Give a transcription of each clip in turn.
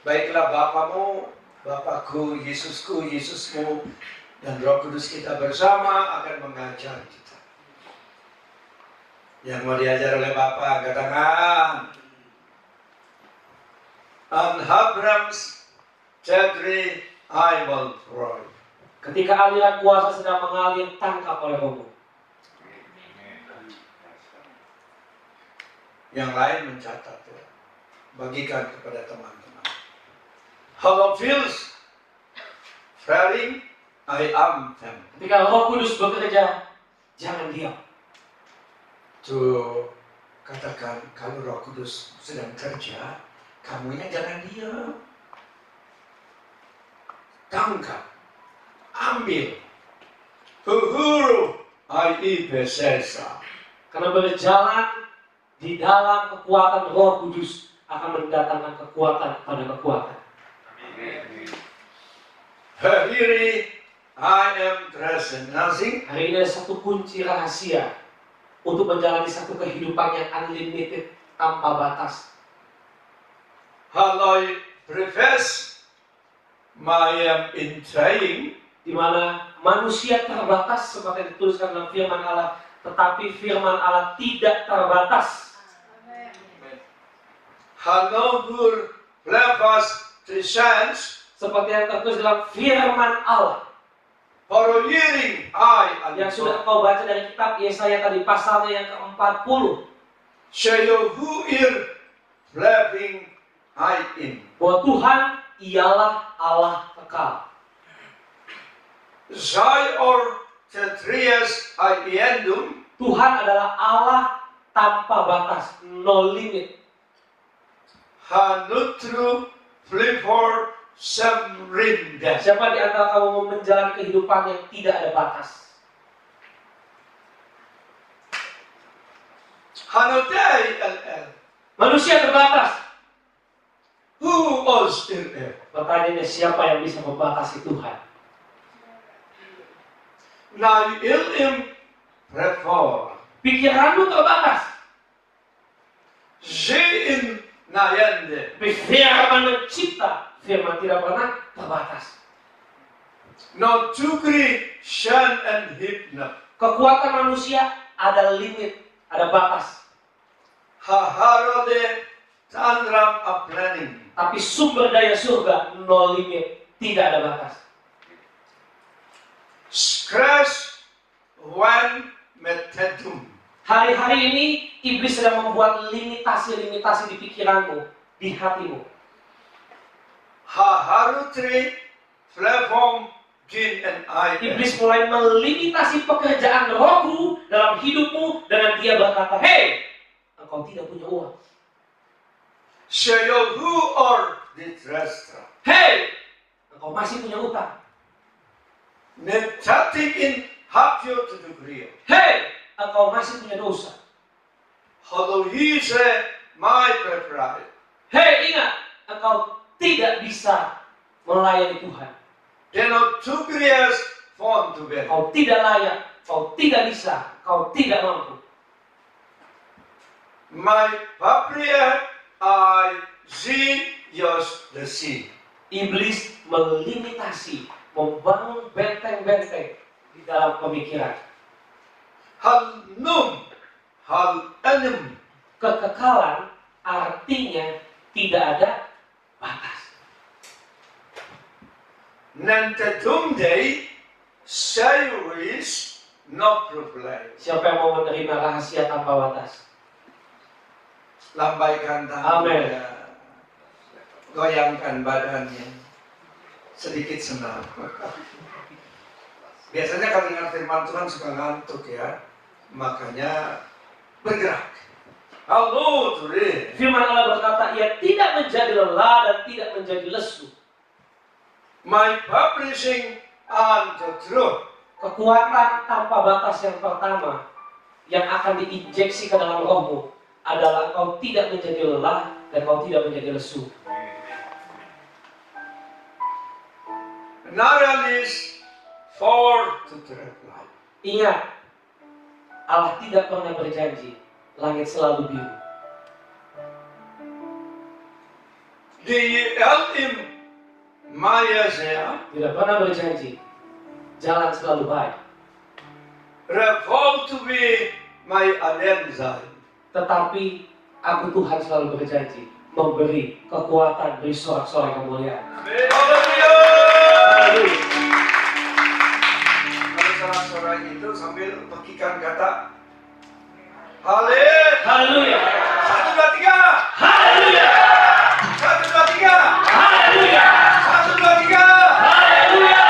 Baiklah Bapamu, Bapakku, Yesusku, Yesusmu, dan Roh Kudus kita bersama akan mengajar kita. Yang mau diajar oleh Bapa, angkat tangan. And Abraham's Jadri, I will pray. Ketika aliran kuasa sedang mengalir, tangkap oleh Roh. Yang lain mencatat ya. Bagikan kepada teman-teman. Hello feels feeling I am them. Ketika Roh Kudus bekerja, jangan diam. Tuh katakan kalau Roh Kudus sedang kerja, kamunya jangan diam. Tangkap, ambil. Uhuru ai besesa. Karena berjalan di dalam kekuatan Roh Kudus akan mendatangkan kekuatan kepada kekuatan. Hari I am present. Nothing. Hari ini ada satu kunci rahasia untuk menjalani satu kehidupan yang unlimited, tanpa batas. How I profess my in trying. Di mana manusia terbatas seperti yang dituliskan dalam firman Allah, tetapi firman Allah tidak terbatas. Hanover Blefas Trisans. Seperti yang tertulis dalam firman Allah For hearing I yang sudah kau baca dari kitab Yesaya tadi, pasalnya yang ke-40. Shayo who ear flapping I in. Bahwa Tuhan ialah Allah kekal. Zai or Tetrias I endum. Tuhan adalah Allah tanpa batas, no limit. Hanutru Flipor Samrinda. Siapa di antara kamu mau menjalani kehidupan yang tidak ada batas? Hanodai LL. Manusia terbatas. Who was in it? Pertanyaannya, siapa yang bisa membatasi Tuhan? Now ilim reform. Pikiranmu terbatas. Zein Nayande. Firman mencipta, firman tidak pernah terbatas. No tukri shan and hipna. Kekuatan manusia ada limit, ada batas. Haharode Tandram a planning. Tapi sumber daya surga no limit, tidak ada batas. Scratch one metadum. Hari-hari ini iblis sedang membuat limitasi-limitasi di pikiranmu, di hatimu. Haharutri platform gin and I. Iblis mulai melimitasi pekerjaan rohmu dalam hidupmu dengan dia berkata, "Hei, engkau tidak punya uang. Shayo who are the restaurant. Hei, engkau masih punya utang. Netating in hapyo to the grill. Hei, engkau masih punya dosa. Hello he said my preferred. Hei, ingat, engkau tidak bisa melayani Tuhan. Then of two years phone to bed. Kau tidak layak, kau tidak bisa, kau tidak mampu. My papria I see yours the sea. Iblis melimitasi, membangun benteng-benteng di dalam pemikiran. Hal num, hal anim. Kekekalan artinya tidak ada batas. Nantatum day, sayuris no problem. Siapa yang mau menerima rahasia tanpa batas? Lambaikan tangan. Amin. Goyangkan badannya. Sedikit senang. Biasanya kalau dengar firman Tuhan suka ngantuk ya. Makanya bergerak. Halo, Turi. Firman Allah berkata, ia tidak menjadi lelah dan tidak menjadi lesu. My publishing and the truth. Kekuatan tanpa batas yang pertama yang akan diinjeksi ke dalam rohmu adalah kau tidak menjadi lelah dan kau tidak menjadi lesu. Naralis for to tread light. Ingat, Allah tidak pernah berjanji langit selalu biru. Die Elim Maya Zea, tidak pernah berjanji jalan selalu baik, Revolt to be my Adenzai. tetapi aku Tuhan selalu berjanji memberi kekuatan, beri sorak-sorai kemuliaan. Haleluya. Haleluya. Kalau sorak-sorai itu sambil pekikan kata Haleluya. Haleluya. 1, 2, 3. Haleluya. 1, 2, 3. Haleluya. 1, 2, 3. Haleluya.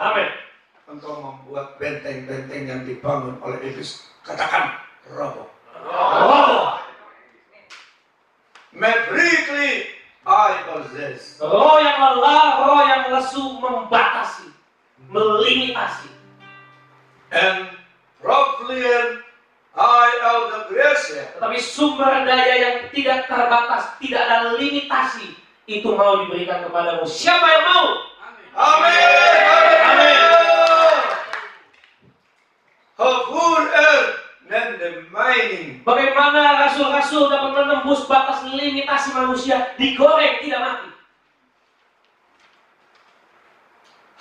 Amin. Engkau membuat benteng-benteng yang dibangun oleh iblis. Katakan roboh. Roh. Maverickly I possess. Roh yang lelah, roh yang lesu membatasi, melimitasi. And Proflian I have the grace. Tetapi sumber daya yang tidak terbatas, tidak ada limitasi, itu mau diberikan kepadamu. Siapa yang mau? Amin. Amin. Hafur dan the mining. Bagaimana rasul-rasul dapat menembus batas limitasi manusia, digoreng tidak mati.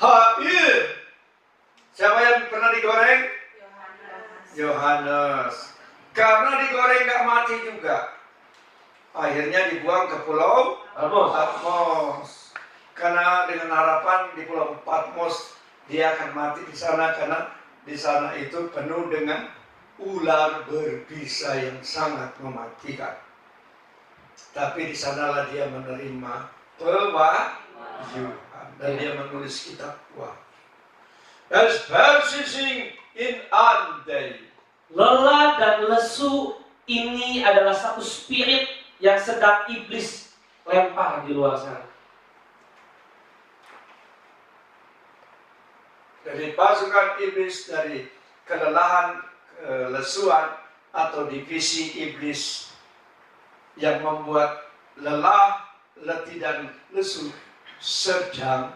Hair. Siapa yang pernah digoreng? Yohanes. Karena digoreng nggak mati juga. Akhirnya dibuang ke pulau Patmos. Karena dengan harapan di pulau Patmos dia akan mati di sana karena di sana itu penuh dengan ular berbisa yang sangat mematikan. Tapi di sanalah dia menerima pewahyuan dan dia menulis kitab Wahyu. As persisting in day. Lelah dan lesu ini adalah satu spirit yang sedang iblis lempar di luar sana. Dari pasukan iblis, dari kelelahan, kelesuan atau divisi iblis yang membuat lelah, letih dan lesu sedang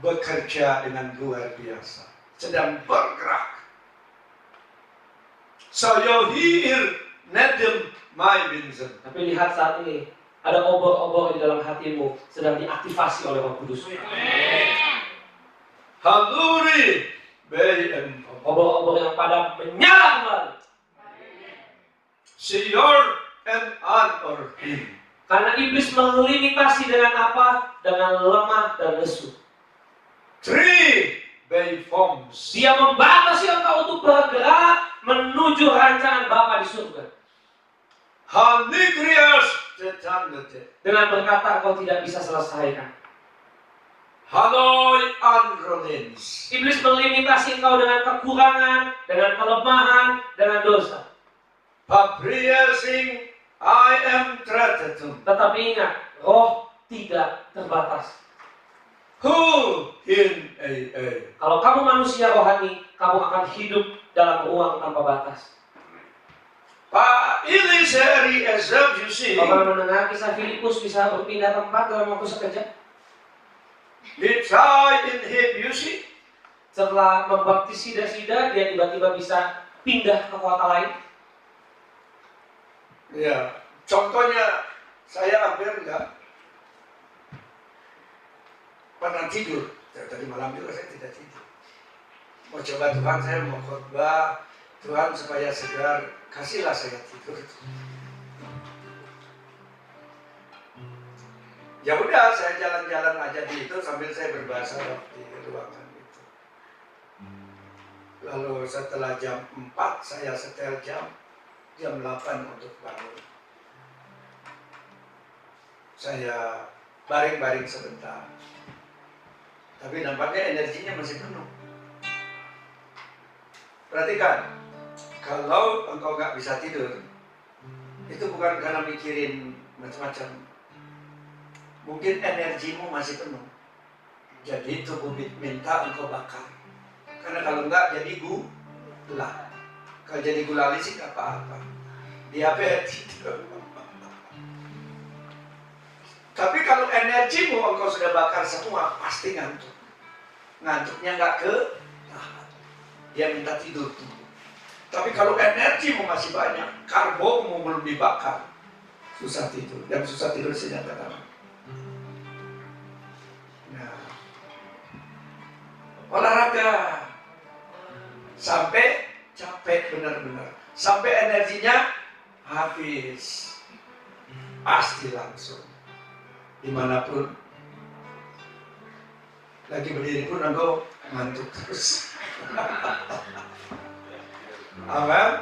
bekerja dengan luar biasa, sedang bergerak. Saya hier nedem my binzen. Tapi lihat saat ini, ada obor-obor di dalam hatimu sedang diaktifasi oleh Roh Kudus. Haluri BM. Obor-obor yang pada menyala kembali. Siyor and or him. Karena iblis melimitasi dengan apa? Dengan lemah dan lesu. 3 by forms. Dia membatasi engkau untuk bergerak menuju rancangan Bapa di surga. Hanikrias tetandete. Dengan berkata engkau tidak bisa selesaikan. Hanoi androlens. Iblis melimitasi engkau dengan kekurangan, dengan kelemahan, dengan dosa. Papriasing I am treated. Tetapi ingat, roh tidak terbatas. Who in a. Kalau kamu manusia rohani, kamu akan hidup dalam ruang tanpa batas. Pa iliseri ezab you see. Kalau mendengar kisah Filipus bisa berpindah tempat dalam waktu sekejap. Bitrai in him you see. Setelah membaptis Sida-Sida, dia tiba-tiba bisa pindah ke kota lain. Ya, contohnya saya hampir enggak pernah tidur. Tadi malam juga saya tidak tidur. Mau coba Tuhan, saya mau khotbah Tuhan supaya segar, kasihlah saya tidur. Ya udah, saya jalan-jalan aja di itu sambil saya berbahasa di ruangan itu. Lalu setelah jam 4 saya setel jam 8 untuk bangun. Saya baring-baring sebentar. Tapi nampaknya energinya masih penuh. Perhatikan, kalau engkau nggak bisa tidur, itu bukan karena mikirin macam-macam. Mungkin energimu masih penuh. Jadi tubuh minta engkau bakar. Karena kalau enggak jadi gula. Kalau jadi gulali sih nggak apa-apa. Diabetes. Tapi kalau energimu engkau sudah bakar semua, pasti ngantuk. Ngantuknya nggak ke tahan. Dia minta tidur tubuh. Tapi kalau energimu masih banyak, karbomu belum dibakar, susah tidur. Yang susah tidur sini angkat tangan. Nah, olahraga sampai capek benar-benar, sampai energinya habis, pasti langsung dimanapun lagi berdiri pun engkau ngantuk terus. Amin.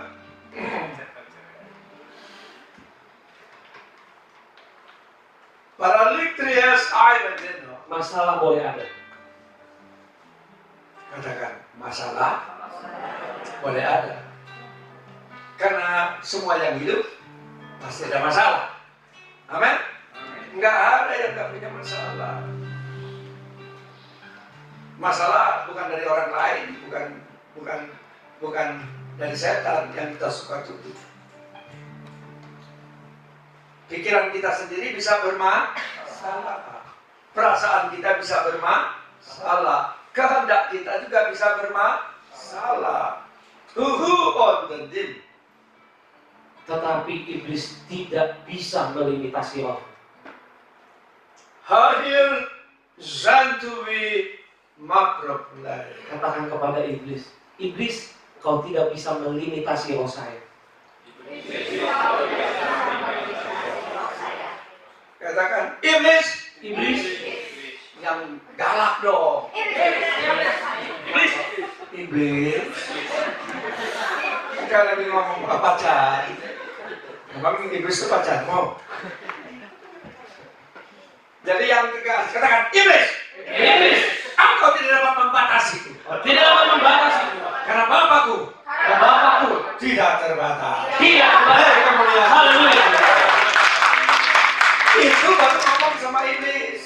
Paralytrias Ivanino. Masalah boleh ada. Katakan masalah boleh ada. Karena semua yang hidup pasti ada masalah. Amin. Enggak ada yang enggak punya masalah. Masalah bukan dari orang lain, bukan dari setan yang kita suka tutup. Pikiran kita sendiri bisa bermasalah. Perasaan kita bisa bermasalah. Kehendak kita juga bisa bermasalah. On the dim. Tetapi iblis tidak bisa melimitasi roh. Hadir Zantuwi Maproplai. Katakan kepada iblis, iblis, kau tidak bisa melimitasi roh saya. Katakan, iblis, Iblis, yang galak dong. Iblis. Kita lagi ngomong pacar. Memang iblis itu pacarmu. Jadi yang tegas, katakan, iblis. iblis, Engkau tidak dapat membatasiku. tidak dapat membatasi. Karena Bapakku Dan Bapakku tidak terbatas. tidak terbatas. Haleluya. Itu baru ngomong sama iblis.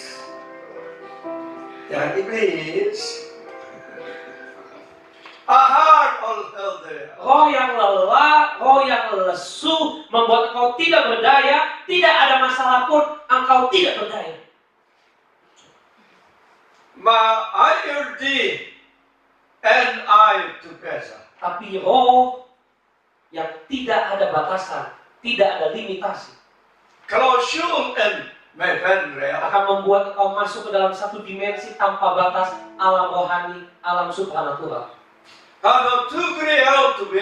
Jangan iblis. A heart all healthy. Roh yang lelah, roh yang lesu membuat engkau tidak berdaya. Tidak ada masalah pun engkau tidak berdaya. Ma ayurdi and I together. Tapi roh yang tidak ada batasan, tidak ada limitasi, Kalau Shul and Mevenreal akan membuat engkau masuk ke dalam satu dimensi tanpa batas, alam rohani, alam supranatural. Kalau Tugriel to be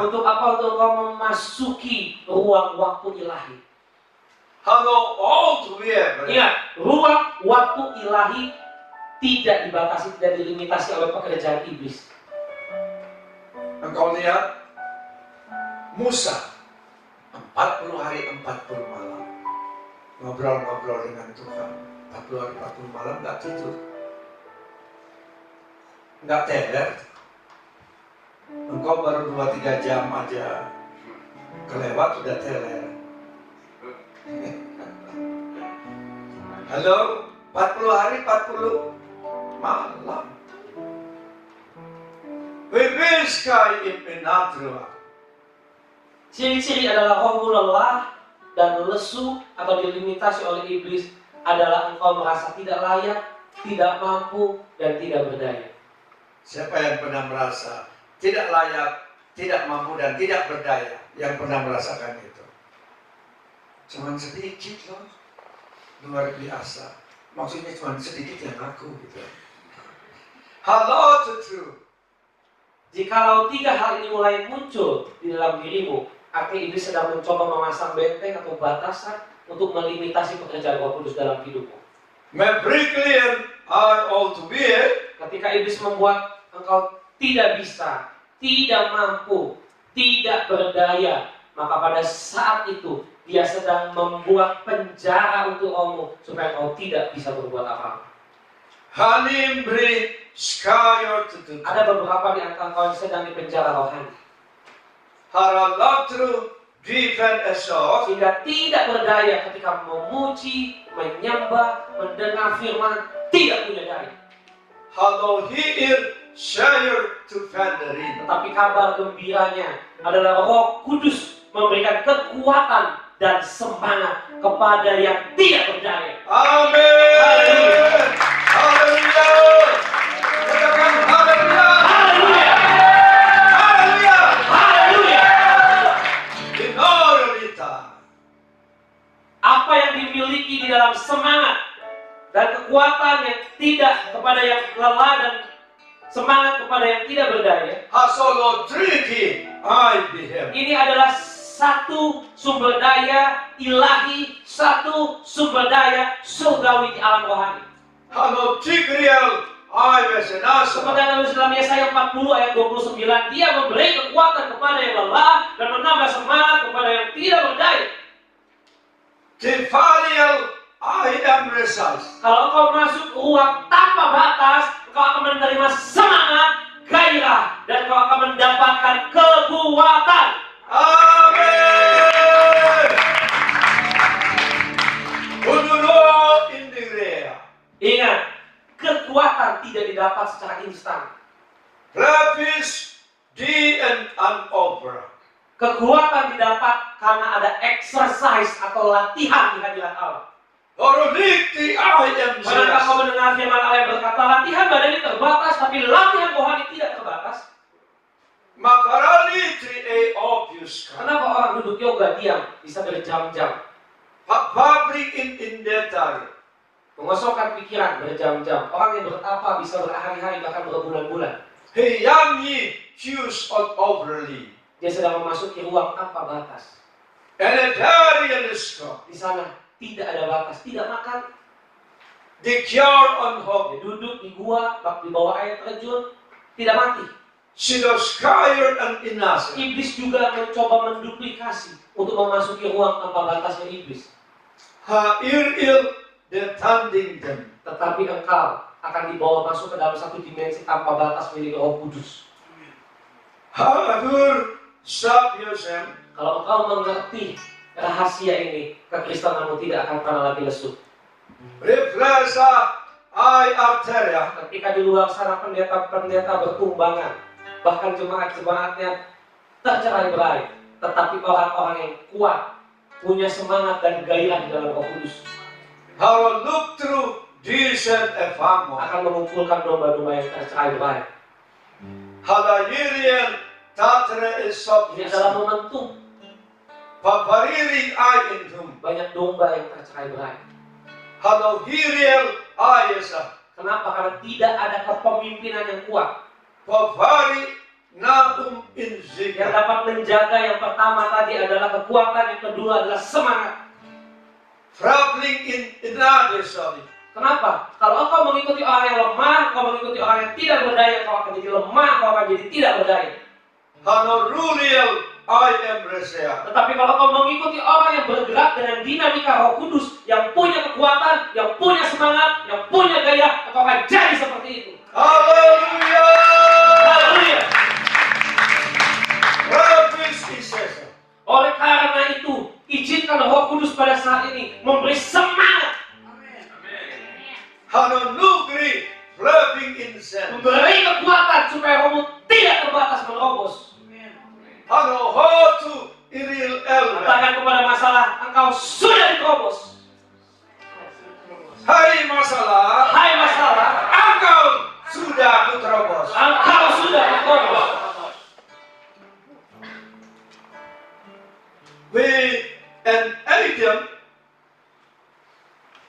Untuk apa? Untuk engkau memasuki ruang waktu ilahi. Kalau all to be Ingat, ruang waktu ilahi tidak dibatasi, tidak dilimitasi oleh pekerjaan iblis. Engkau lihat Musa 40 hari 40 malam ngobrol-ngobrol dengan Tuhan. 40 hari 40 malam nggak tidur, nggak teler. Engkau baru 2-3 jam aja kelewat udah teler. Halo, 40 hari 40 malam. Wibiskai impenatrua. Ciri-ciri adalah rohmu lelah dan lesu atau dilimitasi oleh iblis adalah engkau merasa tidak layak, tidak mampu, dan tidak berdaya. Siapa yang pernah merasa tidak layak, tidak mampu, dan tidak berdaya? Yang pernah merasakan itu? Cuman sedikit loh. Luar biasa. Maksudnya cuma sedikit yang aku gitu. Halo tutu. Jikalau 3 hal ini mulai muncul di dalam dirimu, artinya iblis sedang mencoba memasang benteng atau batasan untuk melimitasi pekerjaan Roh Kudus dalam hidupmu. Mebriklian are all to be. Ketika iblis membuat engkau tidak bisa, tidak mampu, tidak berdaya, maka pada saat itu dia sedang membuat penjara untuk rohmu supaya engkau tidak bisa berbuat apa-apa. Hanimbri skyor tutu. Ada beberapa di antara engkau yang sedang dipenjara rohani. Haralatru driven esot. Sehingga tidak berdaya ketika memuji, menyembah, mendengar firman, tidak punya daya. Halo hiir shayur to fenderin. Tetapi kabar gembiranya adalah Roh Kudus memberikan kekuatan dan semangat kepada yang tidak berdaya. Amin. Haleluya. Katakan haleluya. Haleluya. Haleluya. Haleluya. Inorita. memiliki di dalam semangat dan kekuatan yang tidak kepada yang lelah dan semangat kepada yang tidak berdaya. 하솔로 트리키 아이 비hem. Ini adalah satu sumber daya ilahi, satu sumber daya surgawi di alam rohani. 하노 티그리얼 아이 베세나서. Seperti yang dalam Yesaya 40 ayat 29, dia memberi kekuatan kepada yang lelah dan menambah semangat kepada yang tidak berdaya. 디파리얼 아이 엠레사스. Kalau kau masuk ruang tanpa batas, kau akan menerima semangat, gairah, dan kau akan mendapatkan kekuatan. 아멘. 오늘로 인디그레야. Ingat, kekuatan tidak didapat secara instan. Practice D and an opera. Kekuatan didapat karena ada exercise atau latihan di hadirat Allah. Horodikti ayam Pernahkah kau mendengar firman Allah yang berkata, latihan badan ini terbatas, tapi latihan rohani tidak terbatas? Makaralitri e obvious. Kenapa orang duduk yoga diam bisa berjam-jam? Public in detail. Mengosongkan pikiran berjam-jam. Orang yang bertapa bisa berhari-hari bahkan berbulan-bulan. Heyami choose on overly. Dia sedang memasuki ruang tanpa batas. Elektarianisko. Di sana tidak ada batas, tidak makan. The cure on hope. Dia duduk di gua, di bawah air terjun, tidak mati. Sidoskyer and inas. Iblis juga mencoba menduplikasi untuk memasuki ruang tanpa batasnya iblis. Ha'iril detanding them. Tetapi engkau akan dibawa masuk ke dalam satu dimensi tanpa batas milik Roh Kudus. Ha'adur sapiosem. Kalau engkau mengerti rahasia ini, kekristenanmu tidak akan pernah lagi lesu. Reflesa ai arteria. Ketika di luar sana pendeta-pendeta bertumbangan, bahkan jemaat-jemaatnya tercerai-berai, tetapi orang-orang yang kuat, punya semangat dan gairah di dalam Roh Kudus, How look through decent efamo. akan mengumpulkan domba-domba yang tercerai-berai. Halayirian tatre esop. Ini adalah momentum. Papariri ai intum. Banyak domba yang tercerai-berai. Halohiriel ayesa. Kenapa? Karena tidak ada kepemimpinan yang kuat Papari naum yang inzika. dapat menjaga. Yang pertama tadi adalah kekuatan, yang kedua adalah semangat. Traveling in inadesali. Kenapa? Kalau engkau mengikuti orang yang lemah, kau mengikuti orang yang tidak berdaya, kau akan jadi lemah, kau akan jadi tidak berdaya. Hanoruriel I am resea. Tetapi kalau kau mengikuti orang yang bergerak dengan dinamika Roh Kudus, yang punya kekuatan, yang punya semangat, yang punya gaya, kau akan jadi seperti itu. Haleluya. Haleluya. Praise Yesus. Oleh karena itu, izinkan Roh Kudus pada saat ini memberi semangat, Hanonugri flapping incense. memberi kekuatan supaya rohmu tidak terbatas menerobos. Hanohotu iril elve. Katakan kepada masalah, engkau sudah diterobos. Hai masalah, Hai masalah, engkau sudah kuterobos. engkau sudah diterobos. With an Adam,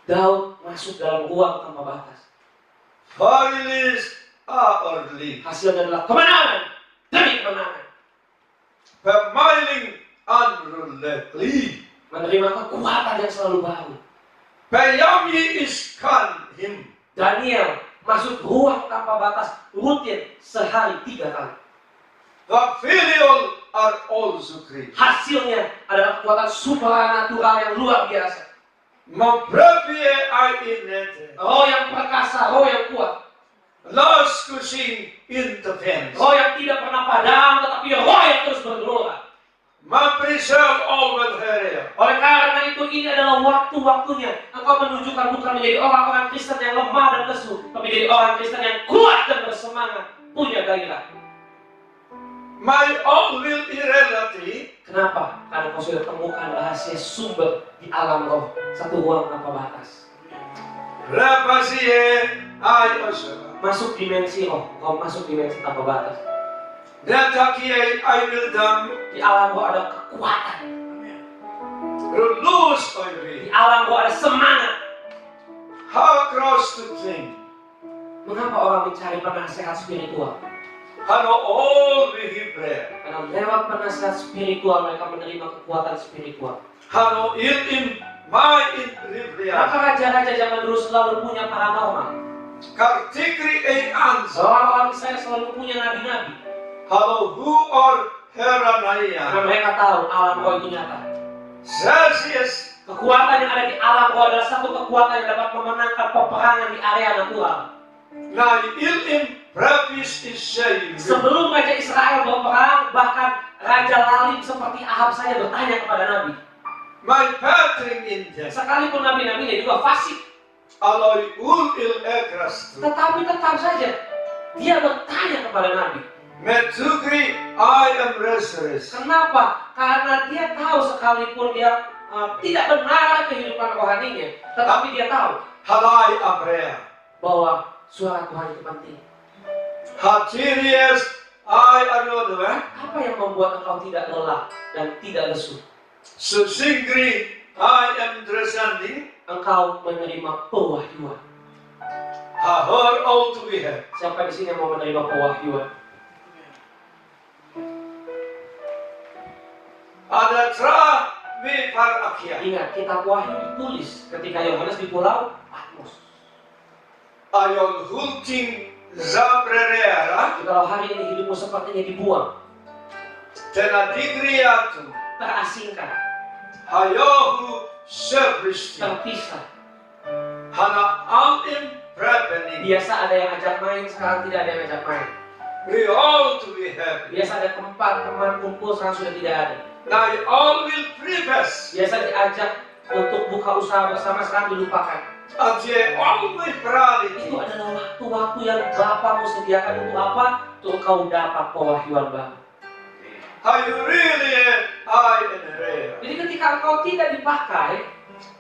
Daud masuk dalam ruang tanpa batas. Farilis early. Hasilnya adalah kemenangan demi kemenangan. Pemiling unrelentingly. Menerima kekuatan yang selalu baru. Peyami iskan him. Daniel masuk ruang tanpa batas rutin sehari 3 kali. The filial are also great. Hasilnya adalah kekuatan supranatural yang luar biasa. Membrevie ainete. Roh yang perkasa, roh yang kuat. Las kushing intervenes. Roh yang tidak pernah padam, tetapi roh yang terus bergelora. Maprisel all here. Oleh karena itu, ini adalah waktu-waktunya engkau menunjukkan bukan menjadi orang-orang Kristen yang lemah dan lesu, tapi menjadi orang Kristen yang kuat dan bersemangat, punya gairah. My own will irrelevant. Kenapa? Karena kau sudah temukan rahasia sumber di alam roh, satu ruang tanpa batas. Rapasie ay osaba. Masuk dimensi roh, kau masuk dimensi tanpa batas. Datakie ay will dam. Di alam roh ada kekuatan. Relus Di oiri. alam roh ada semangat. How cross to think. Mengapa orang mencari penasehat spiritual? Hano all Hebrew. Karena lewat penasehat spiritual mereka menerima kekuatan spiritual. Hano in my in Hebrew. Kenapa raja-raja zaman dulu selalu punya paranormal? Kartikri ans. Orang-orang Israel selalu punya nabi-nabi. Hano who are Karena Heranaya. mereka tahu alam roh itu nyata. Celsius. Kekuatan yang ada di alam roh adalah satu kekuatan yang dapat memenangkan peperangan di area natural. Na in Brapis is saying. Sebelum Raja Israel berperang, bahkan Raja Lalim seperti Ahab saja bertanya kepada Nabi. My patring in them. Sekalipun nabi-nabinya juga fasik, Aloi il ekras. tetapi tetap saja dia bertanya kepada Nabi. Metugri I am resurrected. Kenapa? Karena dia tahu sekalipun dia tidak benar kehidupan rohaninya, tetapi dia tahu Halai Abrea. bahwa suara Tuhan itu penting. Hatirias I another. Apa yang membuat engkau tidak lelah dan tidak lesu? Susingri I am descending. Engkau menerima pewahyuan. Hahor all to be had. Siapa di sini yang mau menerima pewahyuan? Ada tra me par akia. Ingat, kitab Wahyu ditulis ketika Yohanes di pulau Patmos. Ayon hulting zabrera. Kalau hari ini hidupmu sepertinya dibuang, Tenadigriatu. terasingkan, Hayohu sebristi. terpisah. Hana alim prepening. Biasa ada yang ajak main, sekarang tidak ada yang ajak main. We all to be happy. Biasa ada tempat teman kumpul, sekarang sudah tidak ada. Now all will preface. Biasa diajak untuk buka usaha bersama, sekarang dilupakan. Aje all my pride. Itu adalah waktu-waktu yang Bapa sediakan untuk apa? Untuk kau dapat pewahyuan baru. Are you really I in rare? Jadi ketika engkau tidak dipakai,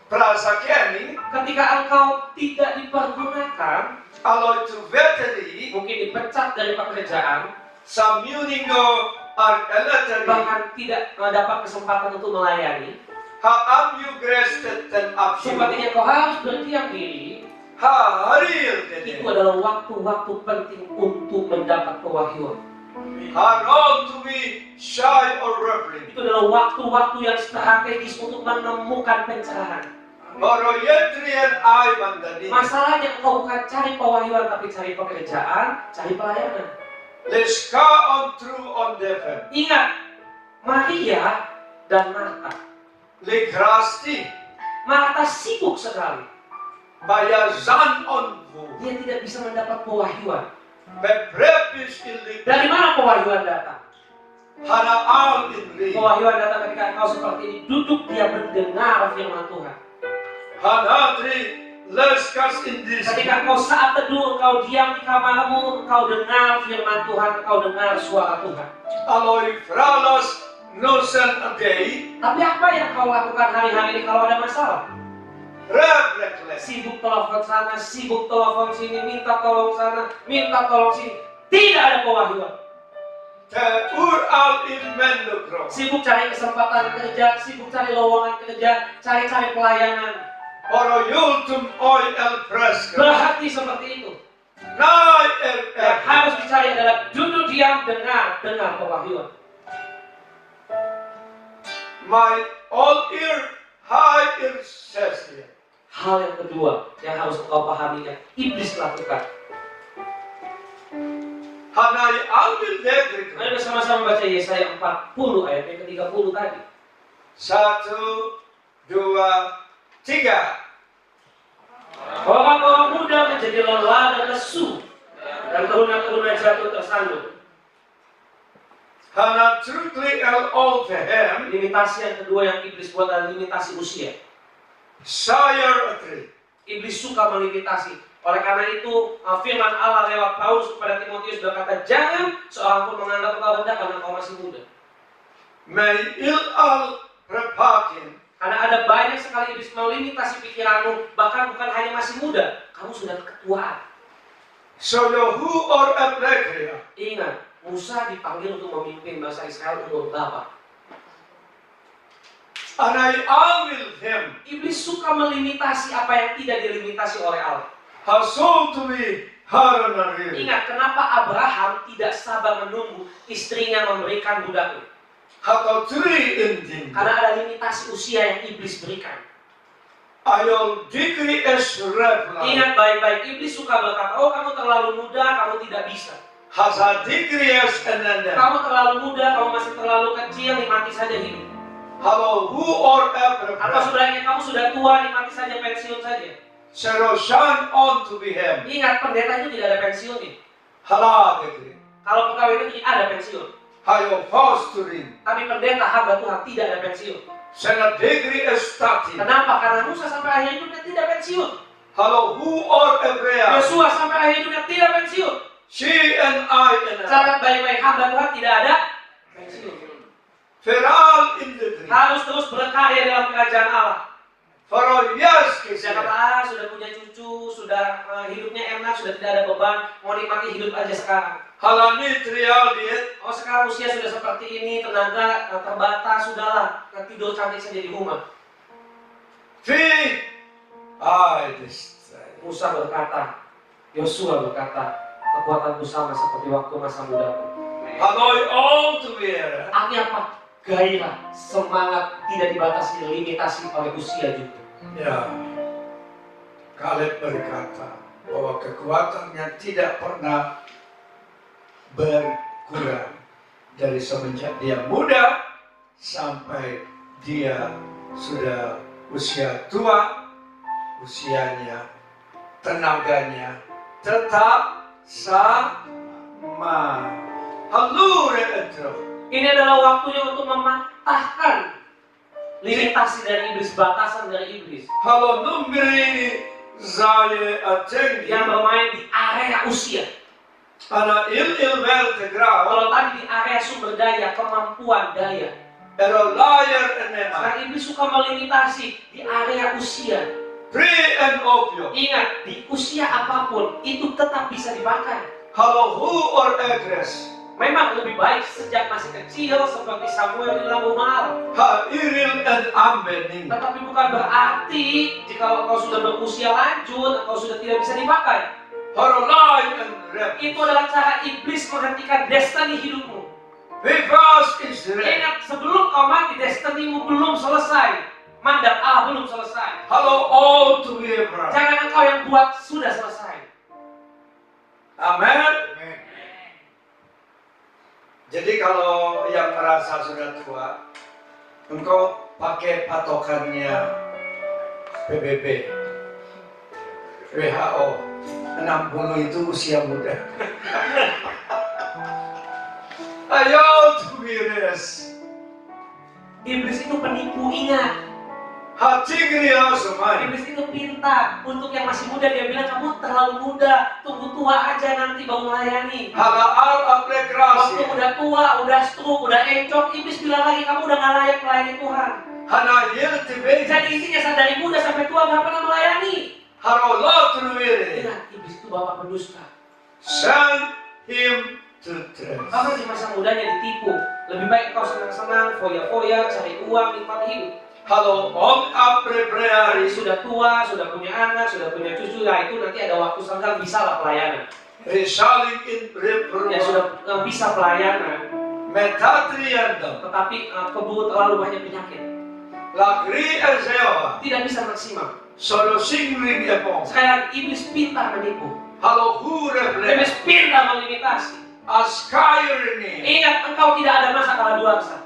Prasakeni. ketika engkau tidak dipergunakan, Alloy to veteri. mungkin dipecat dari pekerjaan, Samuningo are eletary. bahkan tidak dapat kesempatan untuk melayani, Ha am you grested and up you. sepertinya kau harus berdiam diri. Ha haril Itu dede. adalah waktu-waktu penting untuk mendapat pewahyuan. Ha not to be shy or reverent. Itu adalah waktu-waktu yang strategis untuk menemukan pencerahan. Boroyetrian I mandani. Masalahnya engkau bukan cari pewahyuan, tapi cari pekerjaan, cari pelayanan. Leska on true on defen. Ingat, Maria dan Marta. Le grasti. Marta sibuk sekali. Bayazan on vu. Dia tidak bisa mendapat pewahyuan. Bebrepis illi. Dari mana pewahyuan datang? Hana al in ri. Pewahyuan datang ketika engkau seperti ini duduk dia mendengar firman Tuhan. Hanatri leskas in this. Ketika engkau saat teduh, engkau diam di kamarmu, engkau dengar firman Tuhan, engkau dengar suara Tuhan. Alloy fralas nosen a day. Tapi apa yang kau lakukan hari-hari ini kalau ada masalah? Reflectless. Sibuk telepon sana, sibuk telepon sini, minta tolong sana, minta tolong sini. Tidak ada pewahyuan. Te ur al in mendokro. Sibuk cari kesempatan kerja, sibuk cari lowongan kerja, cari-cari pelayanan. Oro yultum oi el preska. Berhati seperti itu. Nai Yang harus dicari adalah duduk diam, dengar pewahyuan. My all ear high ear says here. Hal yang kedua yang harus engkau pahami yang iblis lakukan. Hanai albil legrik. Mari bersama-sama baca Yesaya 40 ayat yang ke-30 tadi. 1, 2, 3. Orang-orang muda menjadi lelah dan lesu, dan teruna-teruna jatuh tersandung. Hana trukli el all vehem. Limitasi yang kedua yang iblis buat adalah limitasi usia. Sire a tree. Iblis suka melimitasi. Oleh karena itu, firman Allah lewat Paulus kepada Timotius berkata, jangan seorang pun menganggap engkau rendah karena engkau masih muda. May il al repakin. Karena ada banyak sekali iblis melimitasi pikiranmu, bahkan bukan hanya masih muda, kamu sudah ketuaan. So who or a plegria. Ingat, Musa dipanggil untuk memimpin bangsa Israel umur berapa? And I will him. Iblis suka melimitasi apa yang tidak dilimitasi oleh Allah. Har sold to me Haran. Ingat, kenapa Abraham tidak sabar menunggu istrinya memberikan budaknya? Hatta three ending. Karena ada limitasi usia yang iblis berikan. Ayol dikri es reply. Ingat baik-baik, iblis suka berkata, oh kamu terlalu muda, kamu tidak bisa. Hasa dikri es enendem. Kamu terlalu muda, kamu masih terlalu kecil, nikmati saja hidup. Hello, who or ever. Atau sebenarnya kamu sudah tua, nikmati saja pensiun saja. Seroshan on to be him. Ingat, pendeta itu tidak ada pensiunnya. Hala dikri. Kalau pegawai itu ada pensiun. Hayo fosterin. Tapi pendeta hamba Tuhan tidak ada pensiun. Sengat dikri es starting. Kenapa? Karena Musa sampai akhir hidupnya tidak pensiun. Hello, who or Ebrea. Yosua sampai akhir hidupnya tidak pensiun. She and I and I. Sangat baik-baik hamba Tuhan tidak ada pensiun. Feral in the dream. Harus terus berkarya dalam kerajaan Allah. For yes, Saya kisah. kata, sudah punya cucu, sudah hidupnya enak, sudah tidak ada beban, mau nikmati hidup aja sekarang. Halani trial diet. Oh sekarang usia sudah seperti ini, tenaga terbatas, sudahlah, tidur cantik saja di rumah. Musa berkata, Yosua berkata, kekuatanku sama seperti waktu masa mudaku. Hanoi all to be. Artinya apa? Gairah, semangat tidak dibatasi, limitasi oleh usia juga. Ya, Kaleb berkata bahwa kekuatannya tidak pernah berkurang dari semenjak dia muda sampai dia sudah usia tua, usianya, tenaganya tetap sama. Hallelujah. Ini adalah waktunya untuk mematahkan limitasi dari iblis, batasan dari iblis Halo numbri zaya ateng yang bermain di area usia. ana il wel te grau Kalau tadi di area sumber daya, kemampuan daya, ero liar enema sekarang iblis suka melimitasi di area usia. pre and opio Ingat, di usia apapun itu tetap bisa dipakai. halo who or agres Memang lebih baik sejak masih kecil seperti Samuel di dalam rumah Allah. ha iril and ambening Tetapi bukan berarti jika engkau sudah berusia lanjut, engkau sudah tidak bisa dipakai. haro lai and rep Itu adalah cara iblis menghentikan destiny hidupmu. vivas Israel Ingat, sebelum kau mati, destinimu belum selesai. Mandat Allah belum selesai. halo all to be bra Jangan engkau yang buat sudah selesai. amen. Jadi kalau yang merasa sudah tua, engkau pakai patokannya PBB, WHO, 60 itu usia muda. Ayo tuires, Iblis itu penipu, ingat. hati kriya semai. Iblis itu pintar. Untuk yang masih muda dia bilang kamu terlalu muda, tunggu tua aja nanti baru melayani. Hala al Waktu aplikasi, udah tua, udah stroke, udah encok, iblis bilang lagi kamu udah gak layak melayani Tuhan. hana yel tibe, Jadi intinya saat dari muda sampai tua gak pernah melayani. haro lo tuire, Ingat, iblis itu bapak pendusta. send him to test. Bahkan di masa mudanya ditipu. Lebih baik kau senang-senang, foya-foya, cari uang, nikmati hidup. Halo om Hari aplikasi. sudah tua, sudah punya anak, sudah punya cucu, nah itu nanti ada waktu senggang bisa lah pelayanan. Resaling in Ya sudah bisa pelayanan, metatriandam tetapi keburu terlalu banyak penyakit, lagri ezewa tidak bisa maksimal. solo singring epong Sekali lagi, iblis pintar menipu, halo hure iblis pintar melimitasi. askairini Ingat, engkau tidak ada masa kaladuarsa.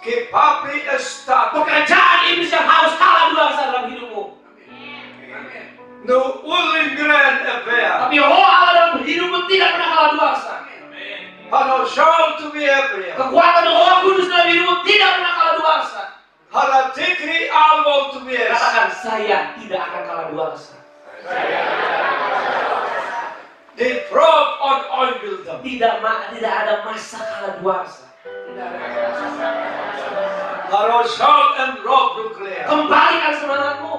ke papri estat Pekerjaan iblis yang harus kaladuarsa dalam hidupmu. no ulingren evea Tapi roh Allah dalam hidupmu tidak pernah kaladuarsa. halo show to be ebria Kekuatan Roh Kudus dalam hidupmu tidak pernah kaladuarsa. halo tikri alwo to be es Katakan, saya tidak akan kaladuarsa. the prop on oil building Tidak ada masa kaladuarsa. halo show and rob nuclear Kembalikan semangatmu.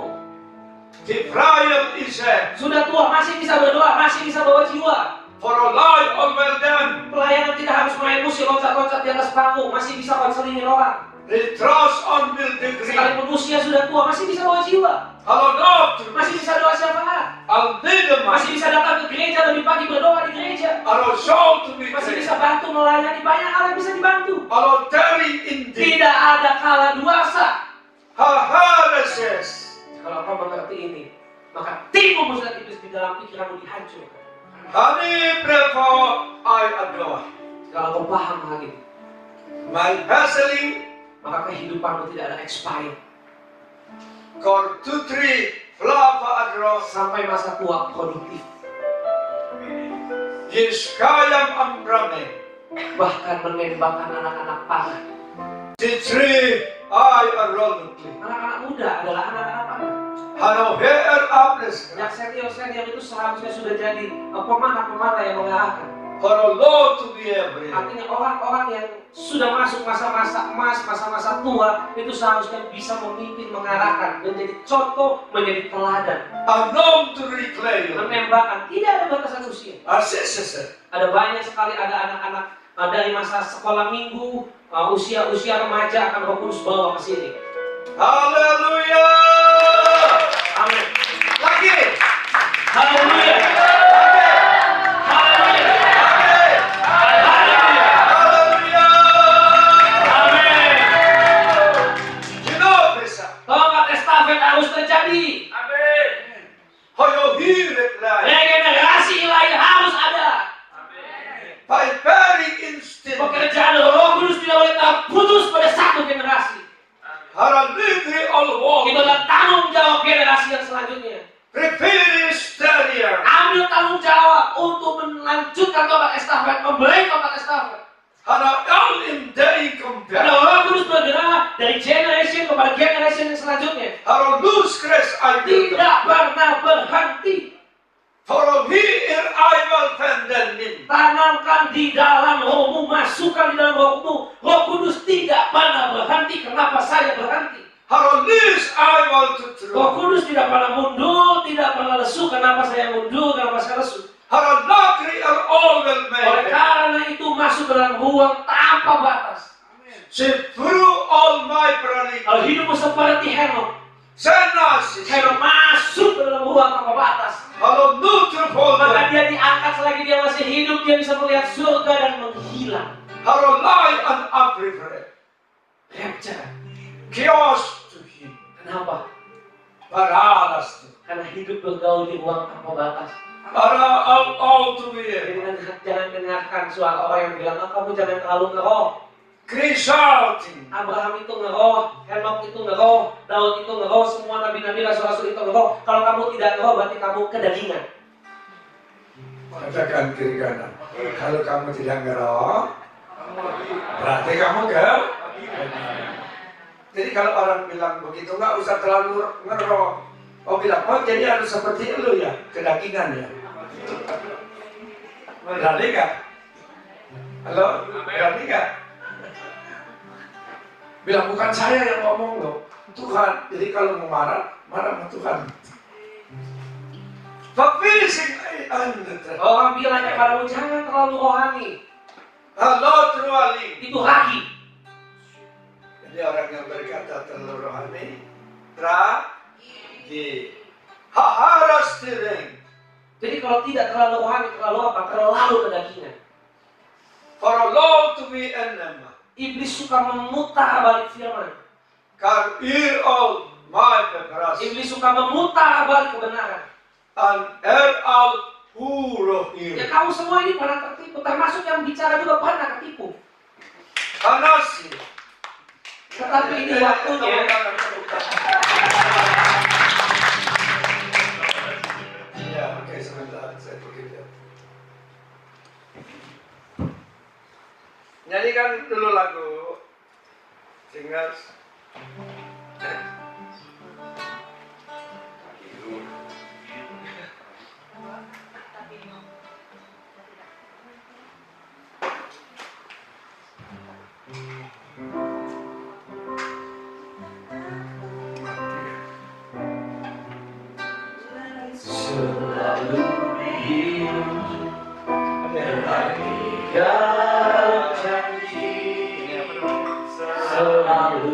the trial is a Sudah tua, masih bisa berdoa, masih bisa bawa jiwa. for a life all well done Pelayanan tidak harus main musik, loncat-loncat di atas panggung, masih bisa konselingin orang. they trust on will degree. Sekalipun usia sudah tua, masih bisa bawa jiwa. Halo dokter, Masih bisa doa syafaat. Masih bisa datang ke gereja lebih pagi berdoa di gereja. halo show to be Masih great. bisa bantu melayani, banyak hal yang bisa dibantu. Halo daring indeed. Tidak ada kala duasa. Harases. Kalau kau mengerti ini, maka tipu musnah iblis di dalam pikiranmu dihancurkan. Hani prefer I adore. Kalau kau paham hal ini, My hustling maka kehidupanmu tidak ada expired. Kor tutri flava adro. Sampai masa tua produktif. Yeskayam ambrame. Bahkan menembakkan anak-anak panah. Titri I arolutli. Anak-anak muda adalah anak-anak panah. Hano her apnes. Yang senior-senior itu seharusnya sudah jadi pemanah-pemanah yang mengarahkan. Hano low to be every. Artinya orang-orang yang sudah masuk masa-masa emas, masa-masa tua, itu seharusnya bisa memimpin, mengarahkan, menjadi contoh, menjadi teladan. Anom to reclaim. Menembakkan, tidak ada batasan usia. Asisese. Ada banyak sekali, ada anak-anak dari masa sekolah minggu, usia-usia remaja akan Roh Kudus bawa ke sini. Haleluya. Amin. Lagi. Haleluya. Harus terjadi. Amin. Hoyo hiret lai. Regenerasi ilahi harus ada. Amin. By very instant. Pekerjaan Roh Kudus tidak boleh terputus pada satu generasi. Haran negeri all war. Itu adalah tanggung jawab generasi yang selanjutnya. Prepare stereo. Ambil tanggung jawab untuk melanjutkan tongkat estafet, memberi tongkat estafet. Hana all in day compare. Karena Roh Kudus bergerak dari generation kepada generation yang selanjutnya. Haran lose grace I will. Tidak pernah berhenti. For here I will fenden him. Tanamkan di dalam rohmu, masukkan di dalam rohmu. Roh Kudus tidak pernah berhenti. Kenapa saya berhenti? Haran lose I will to Roh true. Kudus tidak pernah mundur, tidak pernah lesu. Kenapa saya mundur? Kenapa saya lesu? Haran nakri are all will Oleh make. karena itu masuk dalam ruang tanpa batas. See through all my prayer. Kalau hidupmu seperti Henok, Senasis. Henok masuk dalam ruang tanpa batas. Haran neutral Maka folder. dia diangkat selagi dia masih hidup, dia bisa melihat surga dan menghilang. Haran lie and upriver. Rapture. Chaos to him. Kenapa? Paralas to. Karena hidup bergaul di ruang tanpa batas. Para all to be. Jangan dengarkan suara orang yang bilang, kamu jangan terlalu ngeroh. Shouting. Abraham itu ngeroh, Henok itu ngeroh, Daud itu ngeroh, semua nabi-nabi rasul-rasul itu ngeroh. Kalau kamu tidak ngeroh, berarti kamu kedagingan. Katakan kiri kanan. Kalau kamu tidak ngeroh, berarti kamu ke. Jadi kalau orang bilang begitu, nggak usah terlalu ngeroh. Oh bilang, oh jadi harus seperti lu ya, kedagingan ya. Berani nggak? Halo, berani nggak? Bilang bukan saya yang ngomong loh, Tuhan. Jadi kalau mau marah, marah sama Tuhan. Orang bilang kepadamu, jangan terlalu rohani. Halo Truali. Itu lagi. Jadi orang yang berkata terlalu rohani, tragedi. Haharas tiring. Jadi kalau tidak terlalu rohani, terlalu apa? Terlalu kedagingan. For a law to be enema. Iblis suka memutar balik firman. Kan ear all my preparation. Iblis suka memutar balik kebenaran. And air all huro Ya ear. kamu semua ini pernah tertipu, termasuk yang bicara juga pernah ketipu. Kanasi. Tetapi ini waktunya. Ya, oke sebentar saya begitu. Nyanyikan dulu lagu Singers. Selalu hidup dengan janji, selalu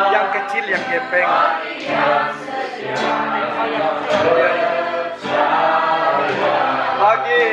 Yang kecil, yang gepeng. Lagi.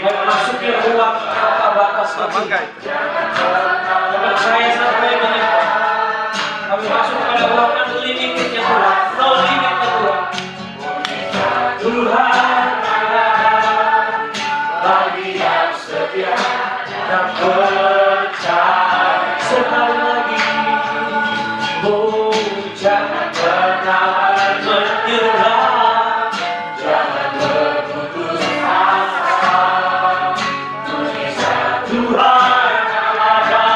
Memasuki ruang tanpa batas lagi. Saya sampai menyembah. Kami masuk pada ruang unlimited yang Tuhan, no limit yang Tuhan. Tuhan ada bagi yang setia dan percaya. Sekali lagi, oh jangan pernah menyerah, jangan berputus asa. Tuhan ada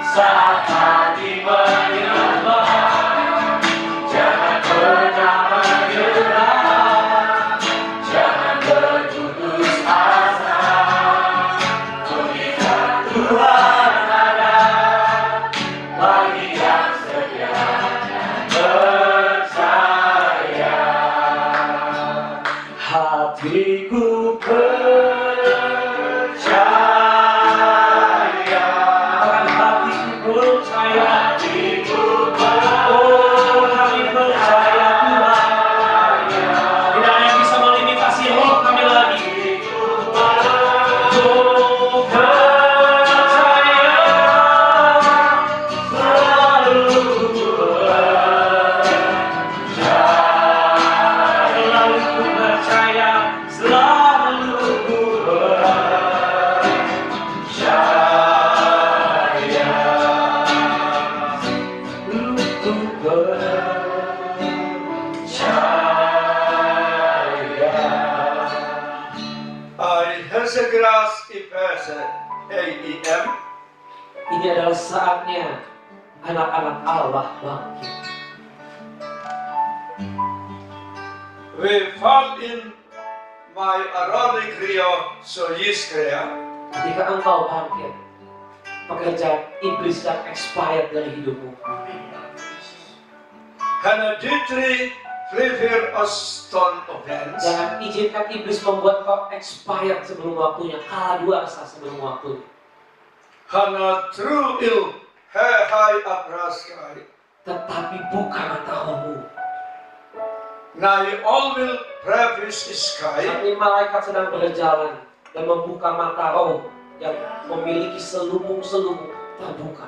saat hati menyembah, jangan pernah menyerah, jangan berputus asa. Tuhan ada bagi yang setia percaya. Hatiku percaya, akan hatiku percaya. Oh, kami percaya Tuhan. Tidak ada yang bisa melimitasi roh kami lagi. Oh, percaya selalu percaya, selalu Hersegeras i verse AIM. Ini adalah saatnya anak-anak Allah bangkit. We fall in my aronik rio soyiskrea. Ketika engkau bangkit, pekerjaan iblis yang expired dari hidupmu. Hana ditri prepare a stone offense. Jangan izinkan iblis membuat kau expired sebelum waktunya, kadaluarsa sebelum waktunya. Hana true il hai abraskai. Tetapi buka mata rohmu. Nai all will preface sky. Saat ini malaikat sedang berjalan dan membuka mata roh yang memiliki selubung-selubung terbuka.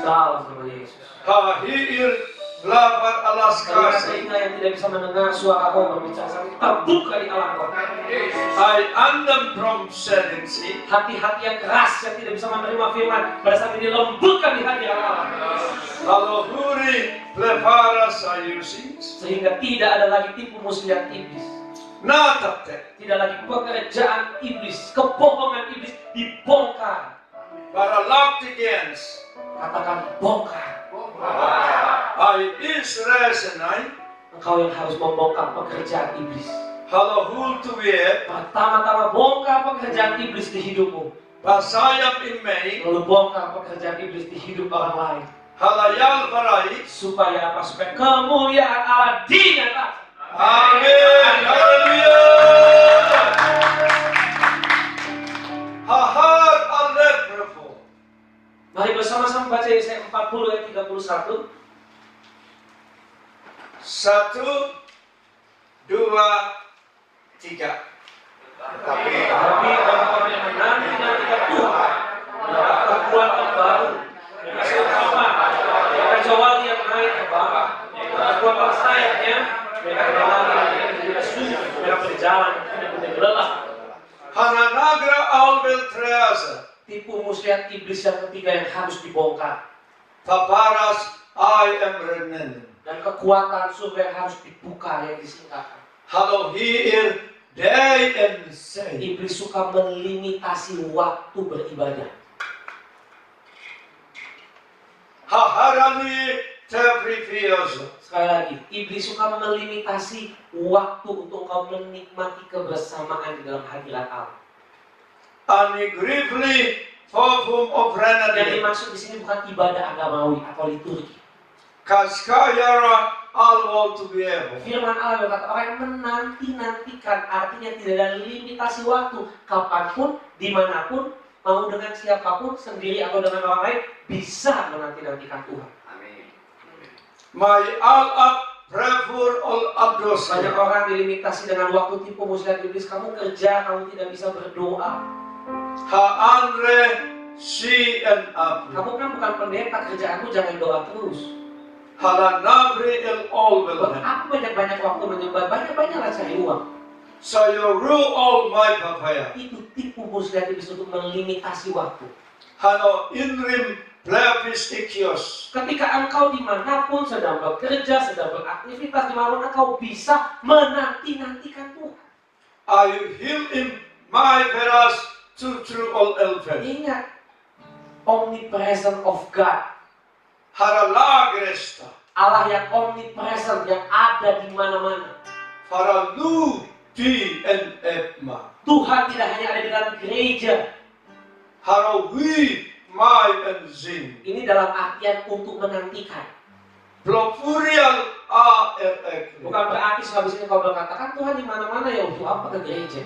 Dalam nama Yesus. Ha hiir lapar alas Telinga kasih. yang tidak bisa mendengar suara roh berbicara saat ini terbuka di alam roh. I am from sedency. Hati-hati yang keras yang tidak bisa menerima firman pada saat ini lembutkan di hadirat Allah. Kalau huri prepara sayusings. Sehingga tidak ada lagi tipu muslihat iblis. Natate. Tidak lagi pekerjaan iblis, kebohongan iblis dibongkar. Para laptigens. Katakan bongkar. I is resenai. Engkau yang harus membongkar pekerjaan iblis. Kalau hul tuwe. Pertama-tama bongkar pekerjaan iblis di hidupmu. Pasayam in Mei. Lalu bongkar pekerjaan iblis di hidup orang lain. Halayal parai. Supaya apa? Supaya kemuliaan Allah dinyatakan. Amin. Haleluya. Hahar al-Reprofo. Mari bersama-sama baca Yesaya 40 ayat 31. 1, 2, 3. Tapi orang yang menanti-nantikan Tuhan mendapat kekuatan baru. Mereka sama, mereka jawali yang naik ke bawah. Kekuatan sayapnya, mereka berlari, mereka tidak sunyi, mereka berjalan, tidak menjadi lelah. Hananagra albel treasa. Tipu muslihat iblis yang ketiga yang harus dibongkar. Paparas I am renen. Dan kekuatan surga yang harus dibuka, yang disingkapkan. Halo here day and say. Iblis suka melimitasi waktu beribadah. Haharani teprifioso. Sekali lagi, iblis suka melimitasi waktu untuk engkau menikmati kebersamaan di dalam hadirat Allah. Anigrifli fofum of Yang renadi. dimaksud di sini bukan ibadah agamawi atau liturgi. Kaskayara all to be able. Firman Allah berkata orang yang menanti-nantikan artinya tidak ada limitasi waktu. Kapanpun, dimanapun, mau dengan siapapun, sendiri atau dengan orang lain, bisa menanti-nantikan Tuhan. My all up prefer all abdos. Banyak orang dilimitasi dengan waktu tipu muslihat iblis. Kamu kerja, kamu tidak bisa berdoa. Ha andre si and up. Kamu kan bukan pendeta, kerjaanmu jangan doa terus. Halanabri el all will. Buat apa banyak-banyak waktu menyembah, banyak-banyaklah cari uang. So you rule all my papaya. Itu tipu muslihat iblis untuk melimitasi waktu. Hano inrim plebis ikios. Ketika engkau dimanapun sedang bekerja, sedang beraktivitas, dimanapun engkau bisa menanti-nantikan Tuhan. I heal in my veras to true all elfen. Ingat, omnipresent of God. Haralagresta. Allah yang omnipresent, yang ada di mana-mana. Faralu di en epma. Tuhan tidak hanya ada di dalam gereja. Harawi my en zing. Ini dalam artian untuk menantikan. Plopurial a ek. Bukan berarti sehabis ini kau berkata, kan Tuhan di mana-mana ya, untuk apa ke gereja?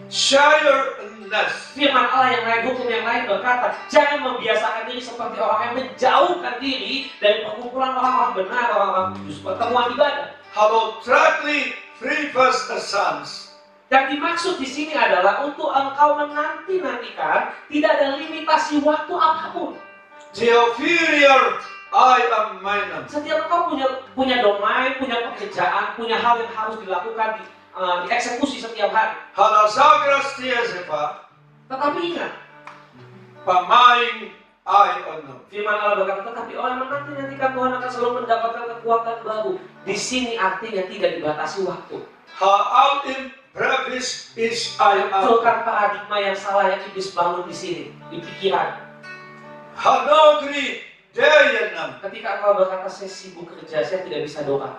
Shire nest. Firman Allah yang lain, hukum yang lain berkata, jangan membiasakan diri seperti orang yang menjauhkan diri dari perkumpulan orang-orang benar, orang-orang kudus, pertemuan ibadah. Halo trakli free first sons. Yang dimaksud di sini adalah untuk engkau menanti-nantikan, tidak ada limitasi waktu apapun. Theophiliar I am mine. Setiap engkau punya domain, punya pekerjaan, punya hal yang harus dilakukan, dieksekusi setiap hari. Halasagras tiesepa. Tetapi ingat, Pamain I ono. firman Allah berkata, tetapi orang yang menanti-nantikan Tuhan akan selalu mendapatkan kekuatan baru. Di sini artinya tidak dibatasi waktu. Ha'al in brevis is I am. Betulkan paradigma yang salah yang iblis bangun di sini, di pikiran. Hanogri dayanam. Ketika engkau berkata, saya sibuk kerja, saya tidak bisa doa.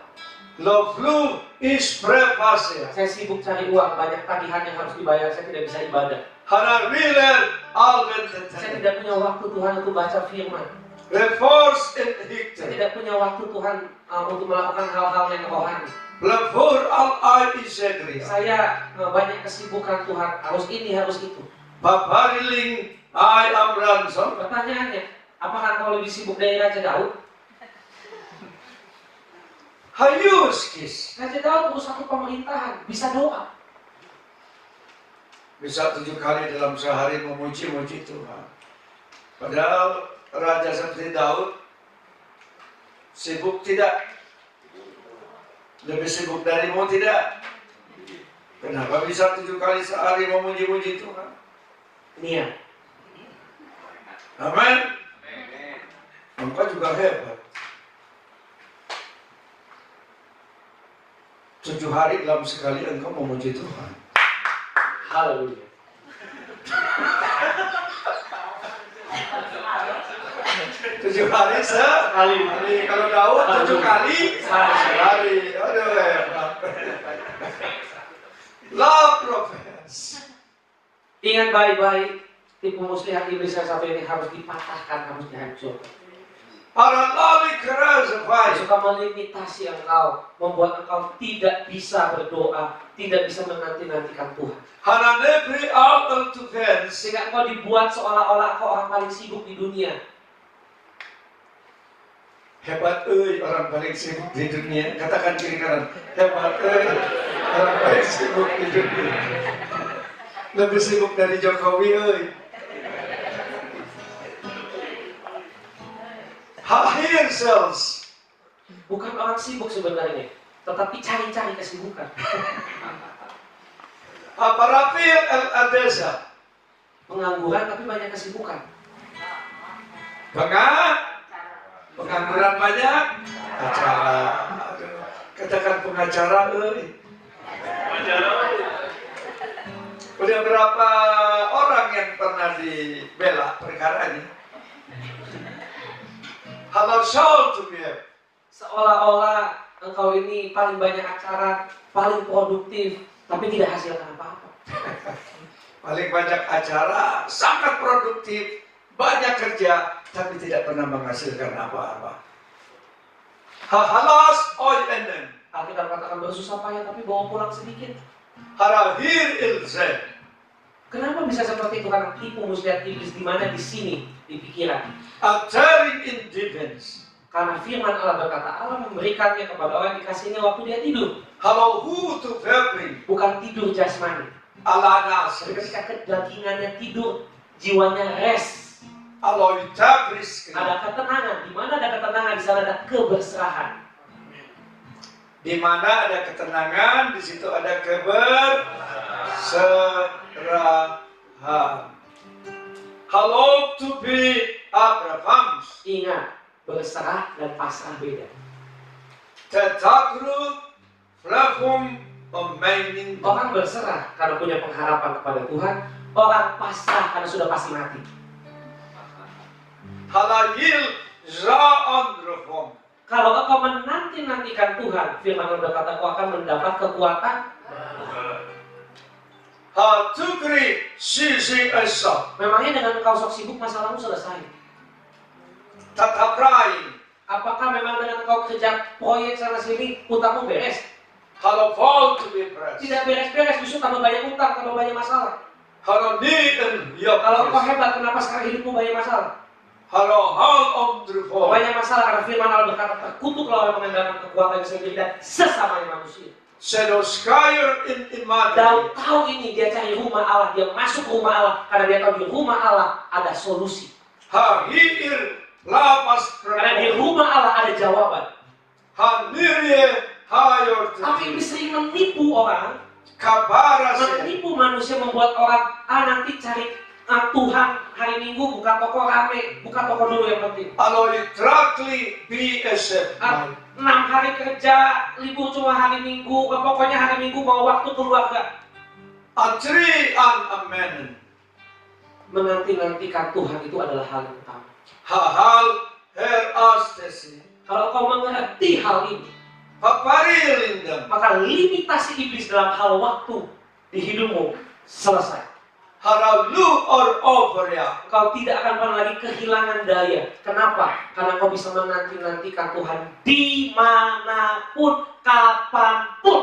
Lo flu is prepasya. Saya sibuk cari uang, banyak tagihan yang harus dibayar, saya tidak bisa ibadah. Hana riler alven Saya teten. tidak punya waktu Tuhan untuk baca firman. Reforce in Saya Hikte. tidak punya waktu Tuhan untuk melakukan hal-hal yang rohani. Blavur al isedria. Saya banyak kesibukan Tuhan, harus ini, harus itu. Babariling ai amranson. Pertanyaannya, apakah engkau lebih sibuk dari Raja Daud? Hayuskis. Raja Daud urus satu pemerintahan, bisa doa. Bisa 7 kali dalam sehari memuji-muji Tuhan. Padahal raja seperti Daud sibuk tidak? Lebih sibuk darimu tidak? Kenapa bisa 7 kali sehari memuji-muji Tuhan? Nia. Amin. Engkau juga hebat. 7 hari dalam sekali engkau memuji Tuhan. Haleluya. Tujuh hari sekali. Kalau Daud 7 kali sehari. Aduh hebat. Love profess. Ingat baik-baik, tipu muslihat iblis yang satu ini harus dipatahkan, harus dihancurkan. Para lali keras Dia suka melimitasi engkau, membuat engkau tidak bisa berdoa, tidak bisa menanti-nantikan Tuhan. Hana nebri out to fence. Sehingga engkau dibuat seolah-olah engkau orang paling sibuk di dunia. Hebat orang paling sibuk di dunia. Katakan kiri kanan. Hebat orang paling sibuk di dunia. Lebih sibuk dari Jokowi Higher selves. Bukan orang sibuk sebenarnya, tetapi cari-cari kesibukan. Aparafil al-adesa. Pengangguran tapi banyak kesibukan. Pengangguran banyak. Acara. Katakan pengacara Udah berapa orang yang pernah dibela perkara ini? Halal Saul to be. Seolah-olah engkau ini paling banyak acara, paling produktif, tapi tidak hasilkan apa-apa. Paling banyak acara, sangat produktif, banyak kerja, tapi tidak pernah menghasilkan apa-apa. Halas oil enden. Alkitab katakan bersusah payah tapi bawa pulang sedikit. Harahir ilzen. Kenapa bisa seperti itu? Karena tipu muslihat iblis di mana? Di sini, di pikiran. Acting in defense. Karena firman Allah berkata, Allah memberikannya kepada orang yang dikasihnya waktu dia tidur. Kalau who to febring. Bukan tidur jasmani. Ala nasir. Ketika kedagingannya tidur, jiwanya rest. Aloy tabris. Ada ketenangan. Di mana ada ketenangan, di sana ada keberserahan. Di mana ada ketenangan, di situ ada keberserahan. Hello to be Abraham. Ingat, berserah dan pasrah beda. Tetakru flavum remaining. Orang berserah karena punya pengharapan kepada Tuhan. Orang pasrah karena sudah pasti mati. Halayil za'an reform. Kalau engkau menanti-nantikan Tuhan, firman Allah berkata, kau akan mendapat kekuatan. Hatukri sisi esa. Memangnya dengan engkau sok sibuk masalahmu selesai? Tataprai. Apakah memang dengan engkau kerja proyek sana sini, utangmu beres? Halo fall to be pressed. Tidak beres-beres, justru tambah banyak utang, tambah banyak masalah. Halo need and Kalau engkau hebat, kenapa sekarang hidupmu banyak masalah? Halo hal om reform. Banyak masalah karena firman Allah berkata, terkutuklah orang mengandalkan kekuatan yang sendiri dan sesama manusia. Sedoskyer in iman. Daud tahu ini, dia cari rumah Allah, dia masuk rumah Allah karena dia tahu di rumah Allah ada solusi. Hahir lapas. Karena di rumah Allah ada jawaban. Hanirye hayor. Tapi iblis sering menipu orang, Kabaras. menipu manusia, membuat orang nanti cari Tuhan hari Minggu buka toko rame, buka toko dulu yang penting. Aloy trakli BSF. 6 hari kerja, libur cuma hari Minggu, pokoknya hari Minggu mau waktu keluarga. Atri an amen. Menanti-nantikan Tuhan itu adalah hal yang utama. Hal her astesi. Kalau kau mengerti hal ini, Paparilindam. maka limitasi iblis dalam hal waktu di hidupmu selesai. Haralu or overya. Engkau tidak akan pernah lagi kehilangan daya. Kenapa? Karena kau bisa menanti-nantikan Tuhan dimanapun, kapanpun.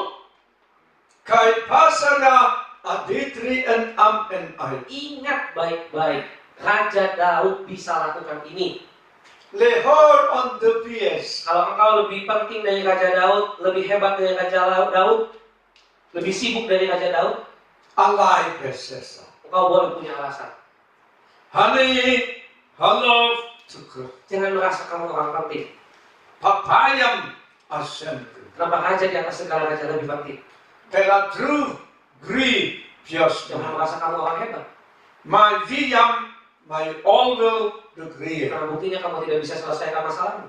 Kai pasana aditri and am and I. Ingat baik-baik, Raja Daud bisa lakukan ini. Lehor on the PS. Kalau engkau lebih penting dari Raja Daud, lebih hebat dari Raja Daud, lebih sibuk dari Raja Daud, Alai pesesa. engkau boleh punya alasan. Hani halov tukur. Jangan merasa kamu orang penting. Papayam asem. Kenapa Raja di atas segala raja lebih penting? Pelatru gri pios. Jangan merasa kamu orang hebat. My viam, my all will agree. Karena buktinya kamu tidak bisa selesaikan masalahmu.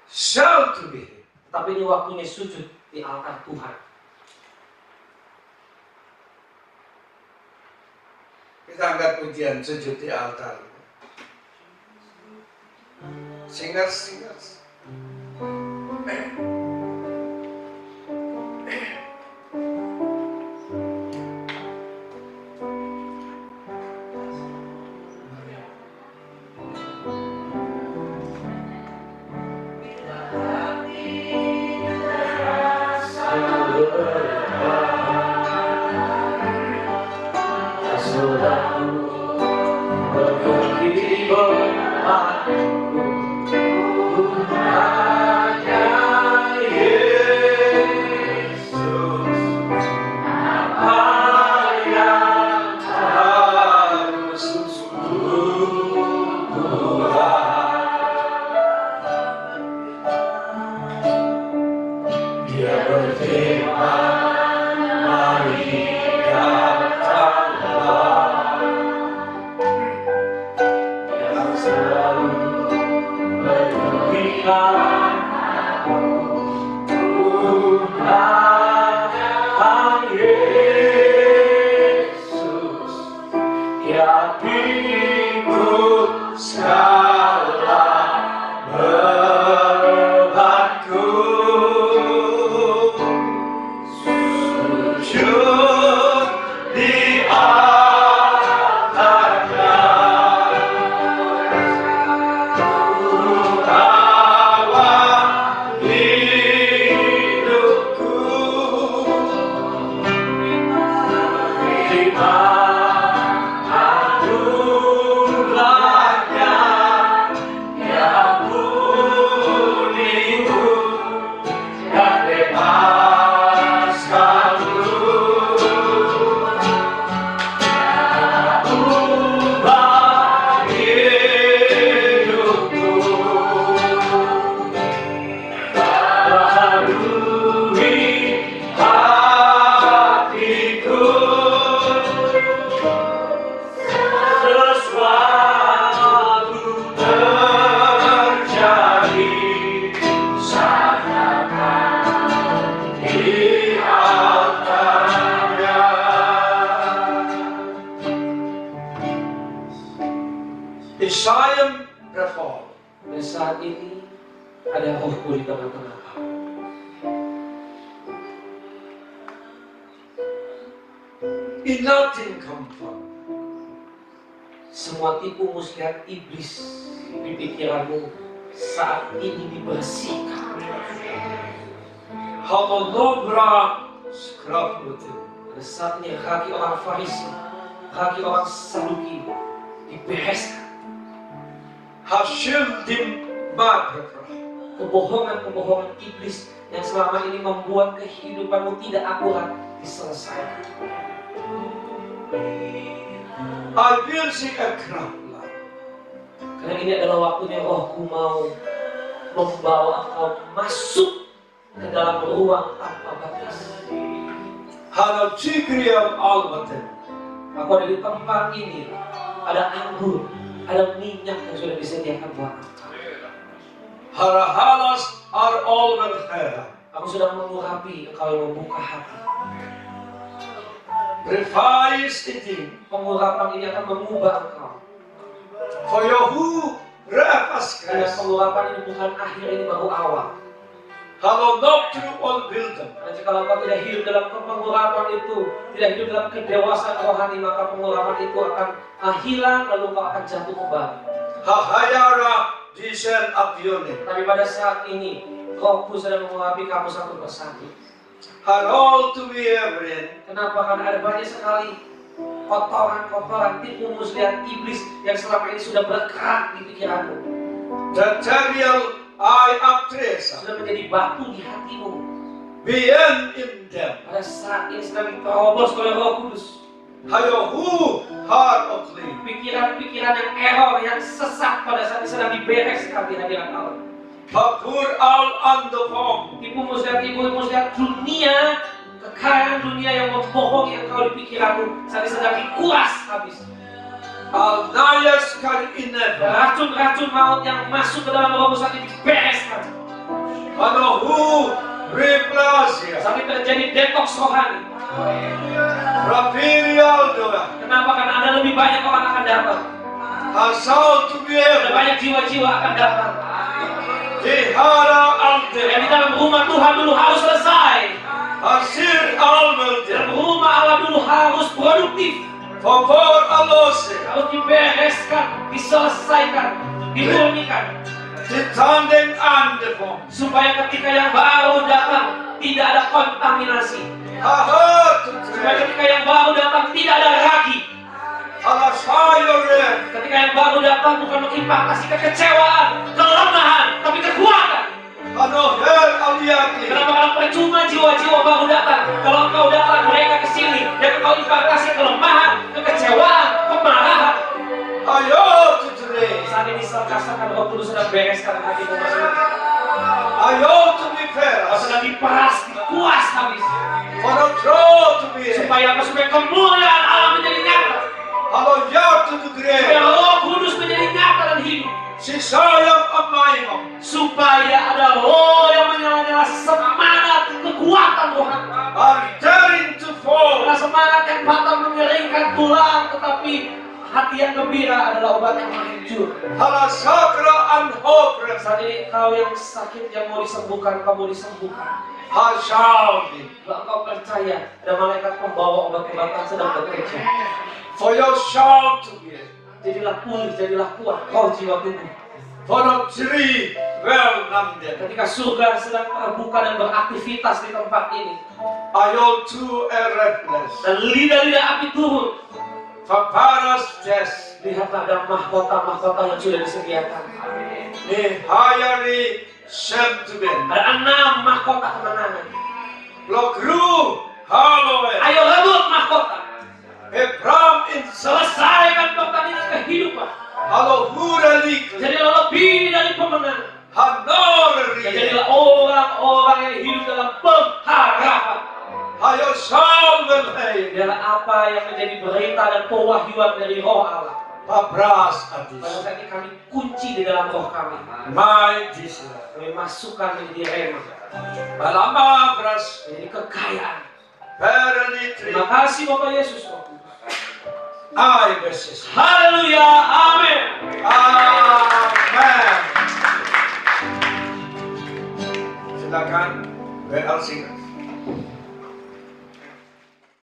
Shall to be. Tapi ini waktunya sujud di altar Tuhan. Kita angkat pujian sujud di altar. Singers. Isaiah reform. Dan saat ini ada rohku di tengah-tengah kamu. Nothing come from. Semua tipu muslihat iblis di pikiranmu saat ini dibersihkan. Hamalobra skraputin. Pada saatnya kaki orang Farisi, kaki orang Saduki dibereskan. Hashim dim magrafah. Kebohongan-kebohongan iblis yang selama ini membuat kehidupanmu tidak akurat diselesaikan. I will see a crowd. Karena ini adalah waktunya rohku mau membawa engkau masuk ke dalam ruang tanpa batas. Hana Tigriam Almaten. Aku ada di tempat ini, ada anggur, ada minyak yang sudah disediakan buat engkau. Harahalas are all with her. Aku sudah mengurapi engkau yang membuka hati. Revise it. Pengurapan ini akan mengubah engkau. For your who Dengan refas. pengurapan ini bukan akhir, ini baru awal. Kalau not through all wisdom. Dan jika engkau tidak hidup dalam pengurapan itu, tidak hidup dalam kedewasaan rohani, maka pengurapan itu akan hilang, lalu engkau akan jatuh kembali. Hahayara disen apione. Tapi pada saat ini, Roh Kudus sedang mengurapi kamu satu persatu. Harol to be everin. Kenapa? Karena ada banyak sekali kotoran-kotoran, tipu muslihat iblis yang selama ini sudah berkerak di pikiranmu. The terrial I aptresa. Sudah menjadi batu di hatimu. Bien in them. Pada saat ini sedang diterobos oleh Roh Kudus. Hayo who heart of clean. Pikiran-pikiran yang error, yang sesat pada saat ini sedang dibereskan di hadirat Allah. Hapur al andofom. Tipu muslihat dunia, kekayaan dunia yang membohongi engkau di pikiranmu saat ini sedang dikuras habis. Al nayas kal ineva. Racun-racun maut yang masuk ke dalam rohmu saat ini dibereskan. Ano who replasia. Sampai terjadi detox rohani. Rapirial doa. Kenapa? Karena ada lebih banyak orang akan datang. Asal to be Ada everin. banyak jiwa-jiwa akan datang. Dihara alte. Yang di dalam rumah Tuhan dulu harus selesai. Asir al melde. Dalam rumah Allah dulu harus produktif. Favor alose. Harus dibereskan, diselesaikan, dimurnikan. Ditandeng andefom. Supaya ketika yang baru datang tidak ada kontaminasi. Haha to Supaya tre. ketika yang baru datang tidak ada ragi. Alasayore. Ketika yang baru datang bukan mengimpakasi kekecewaan, kelemahan, tapi kekuatan. Ano her aliyati. Kenapa? Karena percuma jiwa-jiwa baru datang. Kalau engkau datang mereka ke sini dan engkau impakasi kelemahan, kekecewaan, kemarahan. Ayo to tre. Saat ini rasakan Roh Kudus sedang bereskan hatimu masing-masing. Ayo to be fair. Sedang diperas, dikuas habis. For a throw to be. Supaya apa? Supaya kemuliaan Allah menjadi nyata. Halo ya to the Supaya grave. Roh Kudus menjadi nyata dan hidup. Si sayang amaimam. Supaya ada roh yang menyala-nyala semangat kekuatan rohani. Are daring to fall. Karena semangat yang patah mengeringkan tulang, tetapi hati yang gembira adalah obat yang menghancur. Halasakra unhopeless. Saat ini kau yang sakit yang mau disembuhkan, kamu disembuhkan. Hashaldi. Kalau engkau percaya, ada malaikat pembawa obat-obatan sedang bekerja. For your shout to be. Jadilah pulih, jadilah kuat, kau jiwa tubuh. For a tree well namden. Ketika surga sedang terbuka dan beraktivitas di tempat ini, Ayo to a reflex. dan lidah-lidah api turun, Paparas test. lihatlah ada mahkota-mahkota yang sudah disediakan. Ni hayari shem to be. Ada 6 mahkota kemenangan. Blokru haloe. Ayo rebut mahkota. Ebram in Selesaikan pertandingan kehidupan. halo huralik. Jadilah lebih dari pemenang. Hanori. Jadilah orang-orang yang hidup dalam pengharapan. Hayo shalven hey. Adalah apa yang menjadi berita dan pewahyuan dari Roh Allah. Papras Pada atis. saat ini kami kunci di dalam roh kami. My Jesus. Kami masukkan menjadi rema, Balama pras. menjadi kekayaan. Perenitri. Terima kasih Bapak Yesus. I beses. Haleluya, amin. Amen. Silakan WL Singer.